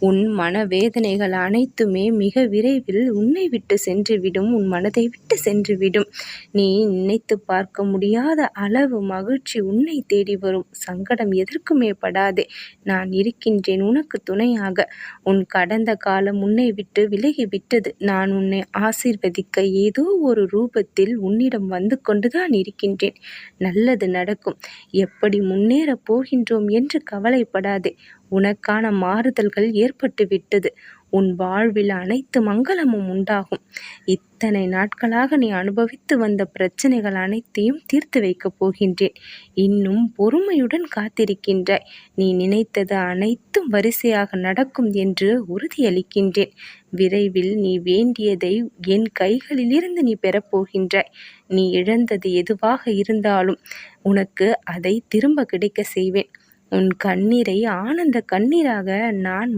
உன் மனவேதனைகள் அனைத்துமே மிக விரைவில் உன்னை விட்டு சென்றுவிடும், உன் மனதை விட்டு சென்றுவிடும். நீ நினைத்து பார்க்க முடியாத அளவு மகிழ்ச்சி உன்னை தேடி வரும். சங்கடம் எதற்குமே படாதே, நான் இருக்கின்றேன் உனக்கு துணையாக. உன் கடந்த காலம் உன்னை விட்டு விலகிவிட்டது. நான் உன்னை ஆசீர்வதிக்க ஏதோ ஒரு ரூபத்தில் உன்னிடம் வந்து கொண்டுதான் இருக்கின்றேன். நல்லது நடக்கும். எப்படி முன்னேறப் போகின்றோம் என்று கவலைப்படாதே. உனக்கான மாறுதல்கள் ஏற்பட்டுவிட்டது. உன் வாழ்வில் அனைத்து மங்களமும் உண்டாகும். இத்தனை நாட்களாக நீ அனுபவித்து வந்த பிரச்சனைகள் அனைத்தையும் தீர்த்து வைக்கப் போகின்றேன். இன்னும் பொறுமையுடன் காத்திருக்கின்றாய். நீ நினைத்தது அனைத்தும் வரிசையாக நடக்கும் என்று உறுதியளிக்கின்றேன். விரைவில் நீ வேண்டியதை என் கைகளிலிருந்து நீ பெறப்போகின்றாய். நீ இழந்தது எதுவாக இருந்தாலும் உனக்கு அதை திரும்ப கிடைக்க செய்வேன். உன் கண்ணீரை ஆனந்த கண்ணீராக நான்